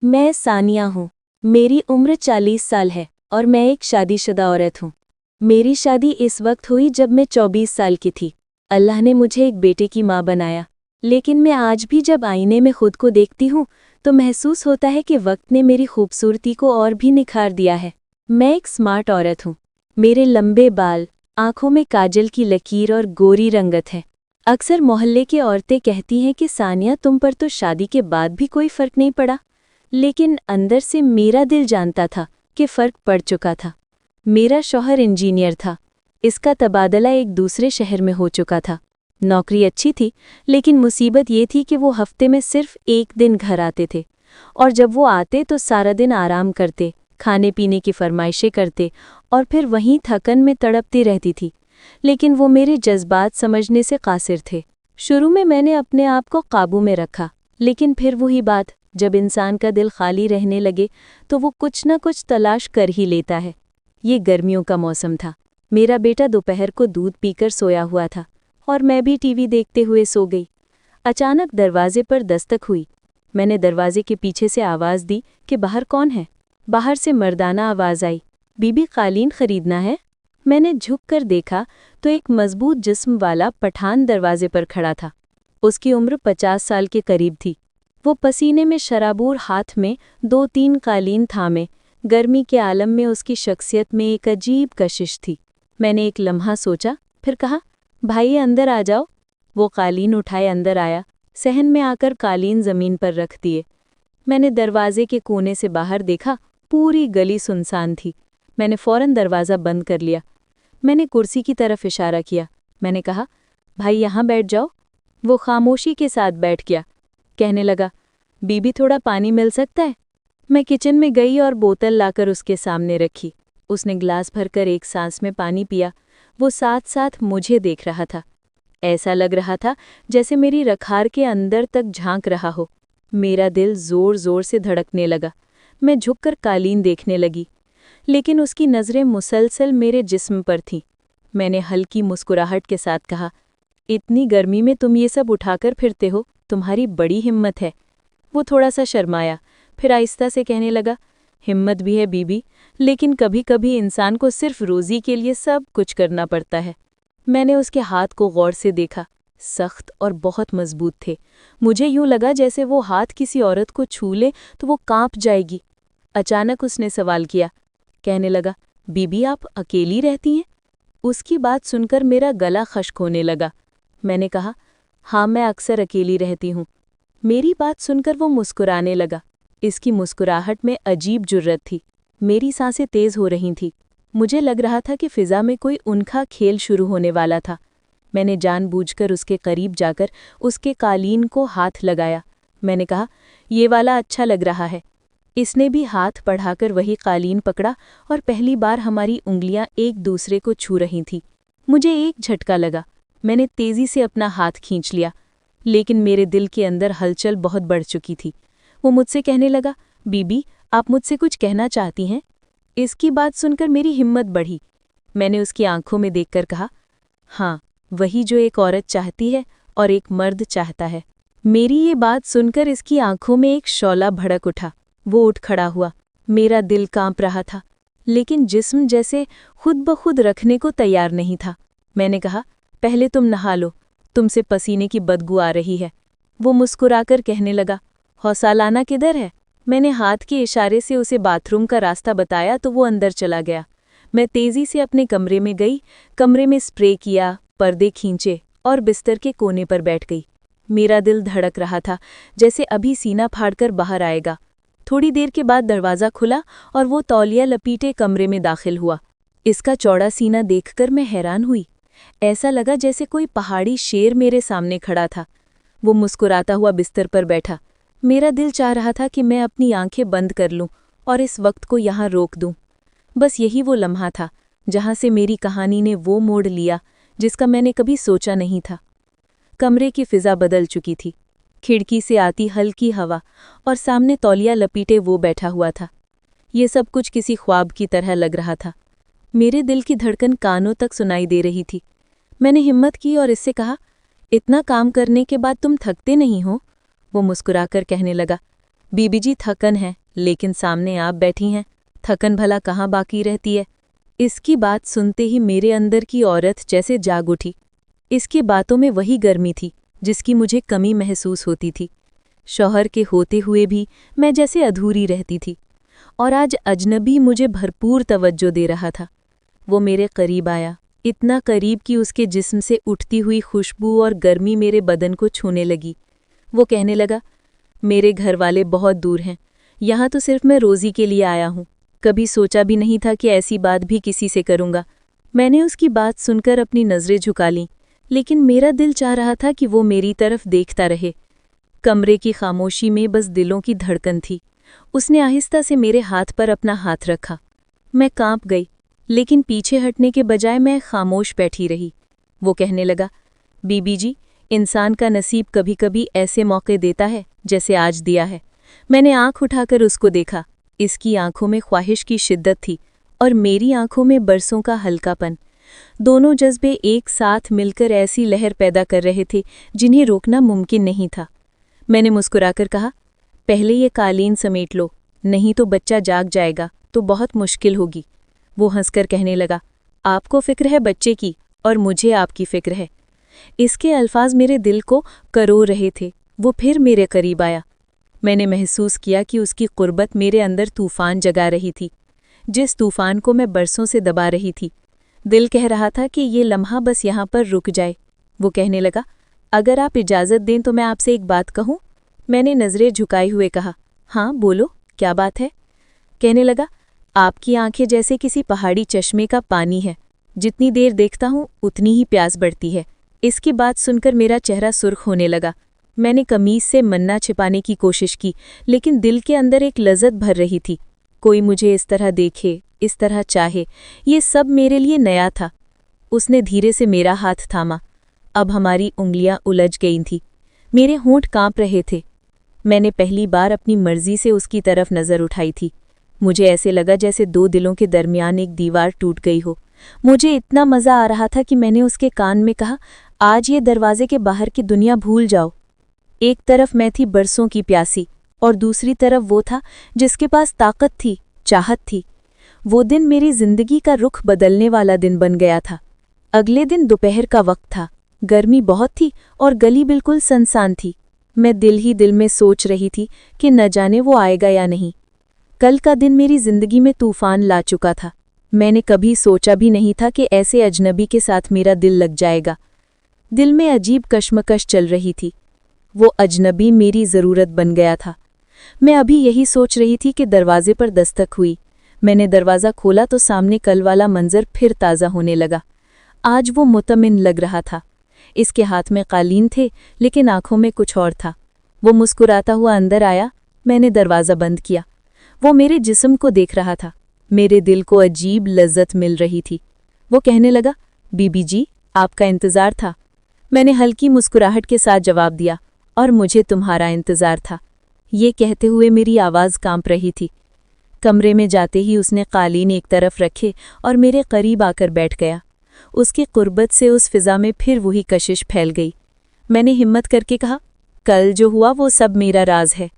मैं सानिया हूँ। मेरी उम्र 40 साल है और मैं एक शादीशुदा औरत हूँ। मेरी शादी इस वक्त हुई जब मैं 24 साल की थी। अल्लाह ने मुझे एक बेटे की माँ बनाया, लेकिन मैं आज भी जब आईने में खुद को देखती हूँ तो महसूस होता है कि वक्त ने मेरी खूबसूरती को और भी निखार दिया है। मैं एक स्मार्ट औरत हूँ। मेरे लंबे बाल, आंखों में काजल की लकीर और गोरी रंगत है। अक्सर मोहल्ले की औरतें कहती हैं कि सानिया, तुम पर तो शादी के बाद भी कोई फर्क नहीं पड़ा। लेकिन अंदर से मेरा दिल जानता था कि फ़र्क पड़ चुका था। मेरा शौहर इंजीनियर था। इसका तबादला एक दूसरे शहर में हो चुका था। नौकरी अच्छी थी, लेकिन मुसीबत ये थी कि वो हफ्ते में सिर्फ एक दिन घर आते थे, और जब वो आते तो सारा दिन आराम करते, खाने पीने की फरमाइशें करते और फिर वहीं थकन में तड़पती रहती थी। लेकिन वो मेरे जज्बात समझने से कासिर थे। शुरू में मैंने अपने आप को काबू में रखा, लेकिन फिर वही बात, जब इंसान का दिल खाली रहने लगे तो वो कुछ न कुछ तलाश कर ही लेता है। ये गर्मियों का मौसम था। मेरा बेटा दोपहर को दूध पीकर सोया हुआ था और मैं भी टीवी देखते हुए सो गई। अचानक दरवाजे पर दस्तक हुई। मैंने दरवाजे के पीछे से आवाज़ दी कि बाहर कौन है। बाहर से मर्दाना आवाज़ आई, बीबी कालीन खरीदना है। मैंने झुक कर देखा तो एक मजबूत जिस्म वाला पठान दरवाजे पर खड़ा था। उसकी उम्र 50 साल के करीब थी। वो पसीने में शराबूर हाथ में 2-3 कालीन थामे। गर्मी के आलम में उसकी शख्सियत में एक अजीब कशिश थी। मैंने एक लम्हा सोचा, फिर कहा, भाई अंदर आ जाओ। वो कालीन उठाए अंदर आया, सहन में आकर कालीन ज़मीन पर रख दिए। मैंने दरवाजे के कोने से बाहर देखा, पूरी गली सुनसान थी। मैंने फ़ौरन दरवाज़ा बंद कर लिया। मैंने कुर्सी की तरफ इशारा किया। मैंने कहा, भाई यहाँ बैठ जाओ। वो खामोशी के साथ बैठ गया। कहने लगा, बीबी थोड़ा पानी मिल सकता है? मैं किचन में गई और बोतल लाकर उसके सामने रखी। उसने गिलास भरकर एक सांस में पानी पिया। वो साथ साथ मुझे देख रहा था। ऐसा लग रहा था जैसे मेरी रखार के अंदर तक झांक रहा हो। मेरा दिल जोर जोर से धड़कने लगा। मैं झुककर कालीन देखने लगी, लेकिन उसकी नज़रें मुसलसल मेरे जिस्म पर थीं। मैंने हल्की मुस्कुराहट के साथ कहा, इतनी गर्मी में तुम ये सब उठाकर फिरते हो, तुम्हारी बड़ी हिम्मत है। वो थोड़ा सा शर्माया, फिर आहिस्ता से कहने लगा, हिम्मत भी है बीबी, लेकिन कभी कभी इंसान को सिर्फ रोज़ी के लिए सब कुछ करना पड़ता है। मैंने उसके हाथ को गौर से देखा। सख्त और बहुत मजबूत थे। मुझे यूं लगा जैसे वो हाथ किसी औरत को छू ले तो वो कांप जाएगी। अचानक उसने सवाल किया। कहने लगा, बीबी आप अकेली रहती हैं? उसकी बात सुनकर मेरा गला खश्क होने लगा। मैंने कहा, हाँ, मैं अक्सर अकेली रहती हूँ। मेरी बात सुनकर वो मुस्कुराने लगा। इसकी मुस्कुराहट में अजीब जुर्रत थी। मेरी सांसें तेज हो रही थीं। मुझे लग रहा था कि फिज़ा में कोई उनका खेल शुरू होने वाला था। मैंने जानबूझकर उसके करीब जाकर उसके कालीन को हाथ लगाया। मैंने कहा, ये वाला अच्छा लग रहा है। इसने भी हाथ बढ़ाकर वही कालीन पकड़ा और पहली बार हमारी उंगलियां एक दूसरे को छू रही थीं। मुझे एक झटका लगा। मैंने तेज़ी से अपना हाथ खींच लिया, लेकिन मेरे दिल के अंदर हलचल बहुत बढ़ चुकी थी। वो मुझसे कहने लगा, बीबी आप मुझसे कुछ कहना चाहती हैं? इसकी बात सुनकर मेरी हिम्मत बढ़ी। मैंने उसकी आंखों में देखकर कहा, हाँ, वही जो एक औरत चाहती है और एक मर्द चाहता है। मेरी ये बात सुनकर इसकी आंखों में एक शौला भड़क उठा। वो उठ खड़ा हुआ। मेरा दिल कांप रहा था, लेकिन जिस्म जैसे खुद ब खुद रखने को तैयार नहीं था। मैंने कहा, पहले तुम नहा लो, तुमसे पसीने की बदबू आ रही है। वो मुस्कुराकर कहने लगा, हौसालाना किधर है? मैंने हाथ के इशारे से उसे बाथरूम का रास्ता बताया तो वो अंदर चला गया। मैं तेज़ी से अपने कमरे में गई। कमरे में स्प्रे किया, पर्दे खींचे और बिस्तर के कोने पर बैठ गई। मेरा दिल धड़क रहा था, जैसे अभी सीना फाड़कर बाहर आएगा। थोड़ी देर के बाद दरवाज़ा खुला और वो तौलिया लपीटे कमरे में दाखिल हुआ। इसका चौड़ा सीना देखकर मैं हैरान हुई। ऐसा लगा जैसे कोई पहाड़ी शेर मेरे सामने खड़ा था। वो मुस्कुराता हुआ बिस्तर पर बैठा। मेरा दिल चाह रहा था कि मैं अपनी आंखें बंद कर लूं और इस वक्त को यहाँ रोक दूं। बस यही वो लम्हा था जहाँ से मेरी कहानी ने वो मोड़ लिया जिसका मैंने कभी सोचा नहीं था। कमरे की फिज़ा बदल चुकी थी। खिड़की से आती हल्की हवा और सामने तौलिया लपीटे वो बैठा हुआ था। ये सब कुछ किसी ख्वाब की तरह लग रहा था। मेरे दिल की धड़कन कानों तक सुनाई दे रही थी। मैंने हिम्मत की और इससे कहा, इतना काम करने के बाद तुम थकते नहीं हो? वो मुस्कुराकर कहने लगा, बीबी जी थकन है, लेकिन सामने आप बैठी हैं, थकन भला कहाँ बाकी रहती है। इसकी बात सुनते ही मेरे अंदर की औरत जैसे जाग उठी। इसकी बातों में वही गर्मी थी जिसकी मुझे कमी महसूस होती थी। शौहर के होते हुए भी मैं जैसे अधूरी रहती थी, और आज अजनबी मुझे भरपूर तवज्जो दे रहा था। वो मेरे करीब आया, इतना करीब कि उसके जिस्म से उठती हुई खुशबू और गर्मी मेरे बदन को छूने लगी। वो कहने लगा, मेरे घर वाले बहुत दूर हैं, यहाँ तो सिर्फ मैं रोज़ी के लिए आया हूँ। कभी सोचा भी नहीं था कि ऐसी बात भी किसी से करूँगा। मैंने उसकी बात सुनकर अपनी नज़रें झुका लीं, लेकिन मेरा दिल चाह रहा था कि वो मेरी तरफ देखता रहे। कमरे की खामोशी में बस दिलों की धड़कन थी। उसने आहिस्ता से मेरे हाथ पर अपना हाथ रखा। मैं कांप गई, लेकिन पीछे हटने के बजाय मैं खामोश बैठी रही। वो कहने लगा, बीबी जी, इंसान का नसीब कभी कभी ऐसे मौके देता है जैसे आज दिया है। मैंने आंख उठाकर उसको देखा। इसकी आंखों में ख्वाहिश की शिद्दत थी और मेरी आंखों में बरसों का हल्कापन। दोनों जज्बे एक साथ मिलकर ऐसी लहर पैदा कर रहे थे जिन्हें रोकना मुमकिन नहीं था। मैंने मुस्कुराकर कहा, पहले ये कालीन समेट लो, नहीं तो बच्चा जाग जाएगा तो बहुत मुश्किल होगी। वो हंसकर कहने लगा, आपको फिक्र है बच्चे की और मुझे आपकी फिक्र है। इसके अल्फाज मेरे दिल को करो रहे थे। वो फिर मेरे करीब आया। मैंने महसूस किया कि उसकी कुर्बत मेरे अंदर तूफान जगा रही थी, जिस तूफान को मैं बरसों से दबा रही थी। दिल कह रहा था कि ये लम्हा बस यहाँ पर रुक जाए। वो कहने लगा, अगर आप इजाज़त दें तो मैं आपसे एक बात कहूँ। मैंने नज़रें झुकाए हुए कहा, हाँ बोलो, क्या बात है। कहने लगा, आपकी आंखें जैसे किसी पहाड़ी चश्मे का पानी है, जितनी देर देखता हूँ उतनी ही प्यास बढ़ती है। इसकी बात सुनकर मेरा चेहरा सुर्ख होने लगा। मैंने कमीज से मन्ना छिपाने की कोशिश की, लेकिन दिल के अंदर एक लज़्ज़त भर रही थी। कोई मुझे इस तरह देखे, इस तरह चाहे, ये सब मेरे लिए नया था। उसने धीरे से मेरा हाथ थामा। अब हमारी उंगलियां उलझ गई थीं। मेरे होंठ कांप रहे थे। मैंने पहली बार अपनी मर्जी से उसकी तरफ नज़र उठाई थी। मुझे ऐसे लगा जैसे दो दिलों के दरमियान एक दीवार टूट गई हो। मुझे इतना मज़ा आ रहा था कि मैंने उसके कान में कहा, आज ये दरवाजे के बाहर की दुनिया भूल जाओ। एक तरफ मैं थी बरसों की प्यासी, और दूसरी तरफ वो था जिसके पास ताकत थी, चाहत थी। वो दिन मेरी जिंदगी का रुख बदलने वाला दिन बन गया था। अगले दिन दोपहर का वक्त था। गर्मी बहुत थी और गली बिल्कुल सुनसान थी। मैं दिल ही दिल में सोच रही थी कि न जाने वो आएगा या नहीं। कल का दिन मेरी जिंदगी में तूफान ला चुका था। मैंने कभी सोचा भी नहीं था कि ऐसे अजनबी के साथ मेरा दिल लग जाएगा। दिल में अजीब कश्मकश चल रही थी। वो अजनबी मेरी ज़रूरत बन गया था। मैं अभी यही सोच रही थी कि दरवाजे पर दस्तक हुई। मैंने दरवाज़ा खोला तो सामने कल वाला मंजर फिर ताज़ा होने लगा। आज वो मुतमिन लग रहा था। इसके हाथ में कालीन थे, लेकिन आंखों में कुछ और था। वो मुस्कुराता हुआ अंदर आया। मैंने दरवाज़ा बंद किया। वो मेरे जिस्म को देख रहा था। मेरे दिल को अजीब लज्जत मिल रही थी। वो कहने लगा, बीबी जी, आपका इंतज़ार था। मैंने हल्की मुस्कुराहट के साथ जवाब दिया, और मुझे तुम्हारा इंतज़ार था। ये कहते हुए मेरी आवाज़ कांप रही थी। कमरे में जाते ही उसने कालीन एक तरफ रखे और मेरे करीब आकर बैठ गया। उसकी कुर्बत से उस फिज़ा में फिर वही कशिश फैल गई। मैंने हिम्मत करके कहा, कल जो हुआ वो सब मेरा राज है।